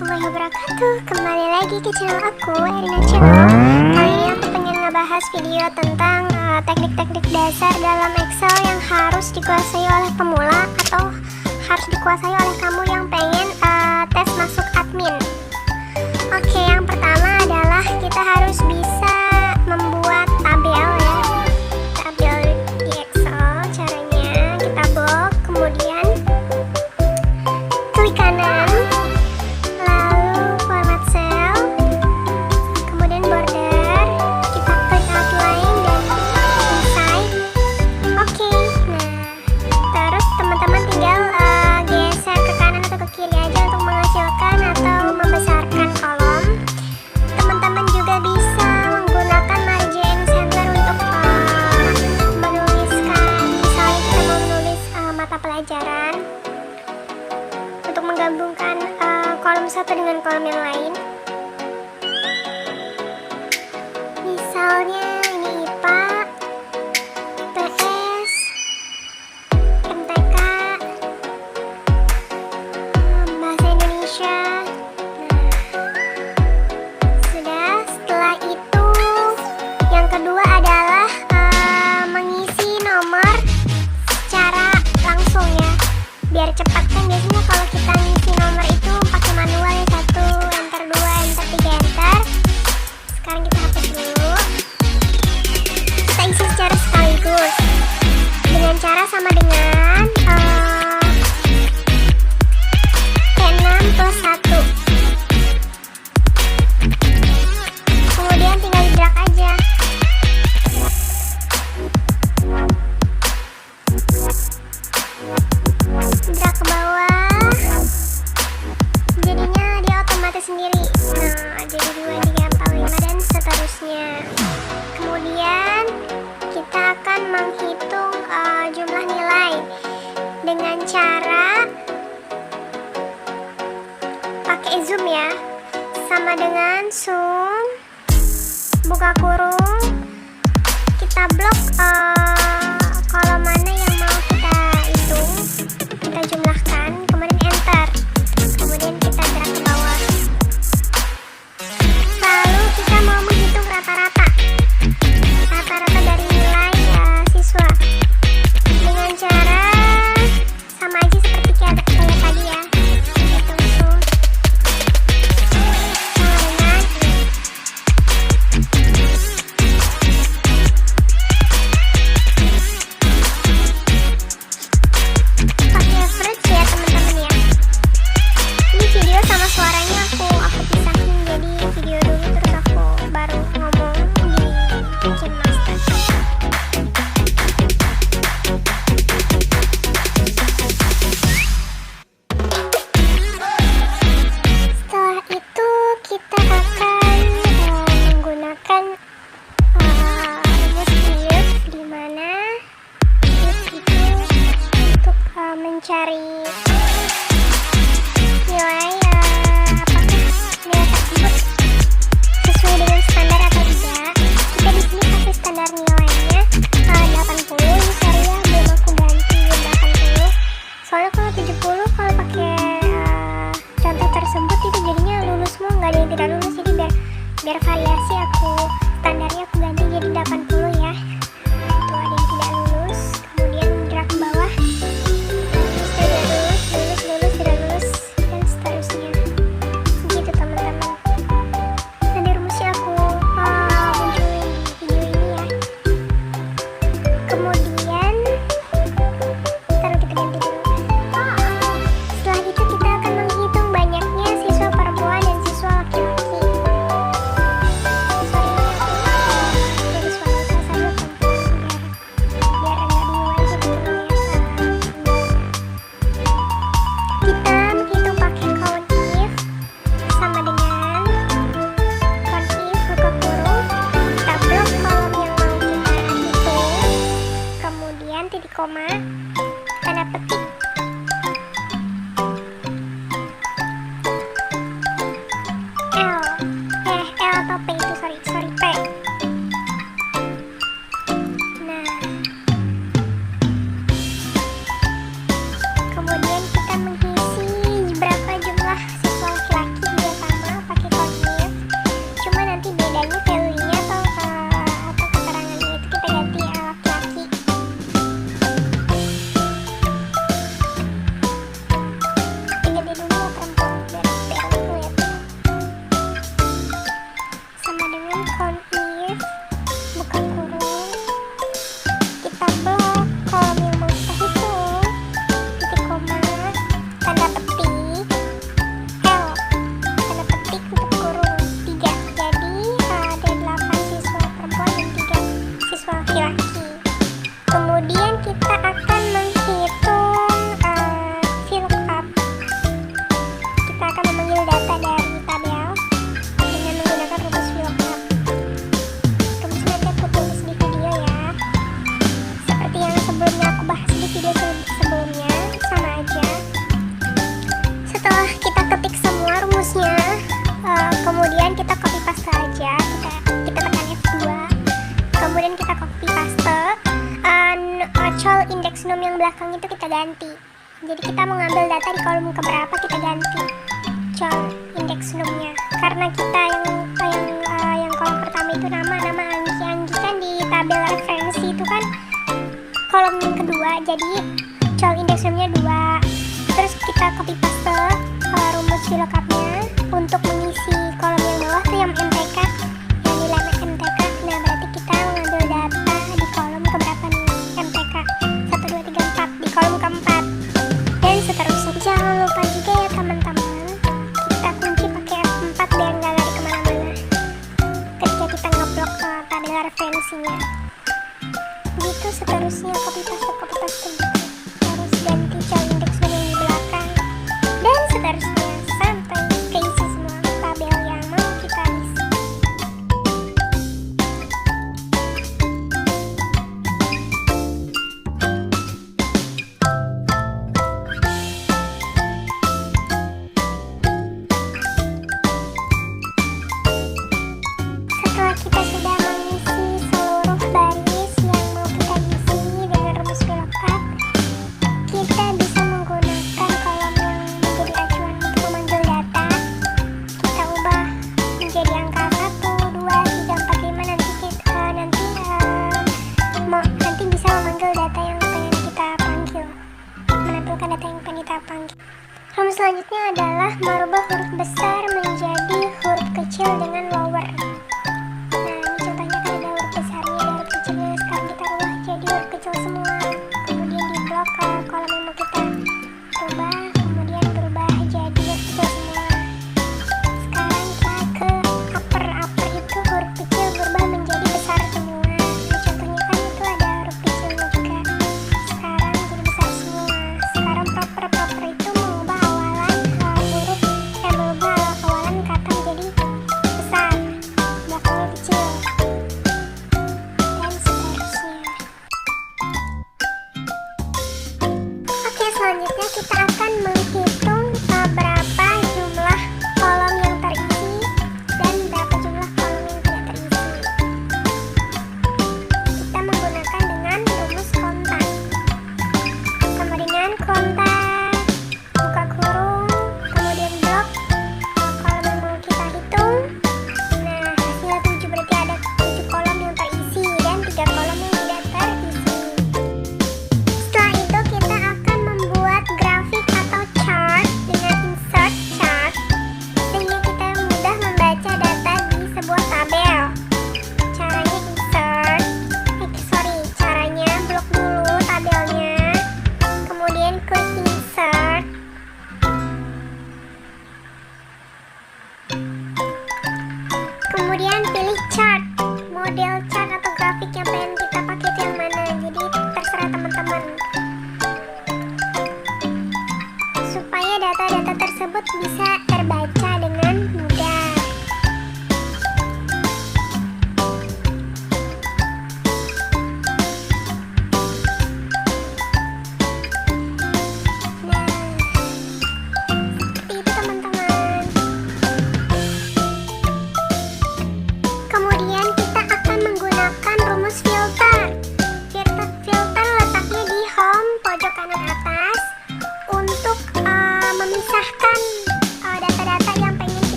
warahmatullahi wabarakatuh. Kembali lagi ke channel aku, Erina Channel. Kali ini aku pengen ngebahas video tentang teknik-teknik dasar dalam Excel yang harus dikuasai oleh pemula atau harus dikuasai oleh kamu yang pengen tes masuk admin. Oke, yang pertama adalah kita harus bisa membuat tabel ya. Tabel di Excel, caranya kita blok, kemudian klik kanan, lalu format cell, kemudian border, kita klik outline dan inside. Oke, nah terus teman-teman tinggal geser ke kanan atau ke kiri aja untuk mengecilkan atau membesarkan kolom. Teman-teman juga bisa menggunakan margin center untuk menuliskan, misalnya kita mau menulis mata pelajaran, untuk menggabungkan kolom satu dengan kolom yang lain. Misalnya ini IPA, PS, MTK, Bahasa Indonesia. Sudah, setelah itu yang kedua adalah mengisi nomor secara langsung ya, biar cepat. Kan biasanya kalau kita ngisi nomor itu pakai manual ya, 1 enter, 2 enter, 3 enter. Sekarang kita hapus dulu, kita isi secara sekaligus dengan cara sama dengan T6 plus 1. Kemudian tinggal di drag aja. Drag ke bawah, jadinya dia otomatis sendiri. Nah, jadi 2, 3, 4, 5 dan seterusnya. Kemudian kita akan menghitung jumlah nilai dengan cara pakai zoom ya, sama dengan zoom, buka kurung, kita blok kolom mana yang mau kita hitung, kita jumlahkan, kemudian enter, kemudian kita drag ke bawah. Lalu kita mau menghitung rata-rata dari nilai siswa dengan cara sama aja seperti kayak tadi ya, hitung zoom sama dengan pakai average ya teman-teman ya. Ini video sama suaranya aku pisahin, jadi video dulu terus aku baru ngomong di KineMaster. Setelah itu kita akan menggunakan rumus if, di mana if itu untuk mencari nilai apakah nilai tersebut sesuai dengan standar atau tidak. Kita di sini pakai standar nilainya 80. Ini sorry ya, belum aku ganti 80. Soalnya kalau 70 kalau pakai contoh tersebut itu jadinya lulus semua, nggak ada yang tidak lulus. Jadi biar variasi aku standarnya aku ganti jadi 80 ya. Itu ada yang tidak lulus, kemudian drag ke bawah. Tidak lulus, lulus, tidak lulus, dan seterusnya. Gitu teman-teman. Nanti rumusnya aku munculin di video ini ya. Kemudian taruh, kita ganti dulu. Setelah itu kita akan menghitung banyaknya siswa perempuan dan siswa laki-laki. Sorry, jadi siswa laki-laki sama perempuan, biar enggak bingung aja gitu ya. Kita menghitung pakai count if sama dengan count if, buka kurung, kita blok kolom yang mau kita hitung, kemudian titik koma, tanda petik, L atau P itu sorry P. Nah, kemudian kita mengisi berapa jumlah siswa laki-laki sebelumnya aku bahas di video sebelumnya, sama aja. Setelah kita ketik semua rumusnya, kemudian kita copy paste aja, kita tekan F2, kemudian kita copy paste, col indeks num yang belakang itu kita ganti. Jadi kita mengambil data di kolom keberapa, kita ganti col indeks numnya, karena kita yang kolom pertama itu nama Anggi kan di tabel referensi itu kan kolom yang kedua, jadi col indeks numnya 2. Terus kita copy paste rumus VLOOKUP-nya untuk mengisi kolom yang bawah tuh yang MTK, yang nilai MTK. Nah berarti kita mengambil data di kolom keberapa nih, MTK 1, 2, 3, 4, di kolom keempat, dan seterusnya. Jangan lupa juga ya teman-teman, kita kunci pakai F4 biar nggak lari kemana-mana ketika kita ngeblok tabel referensinya. Gitu seterusnya, copy paste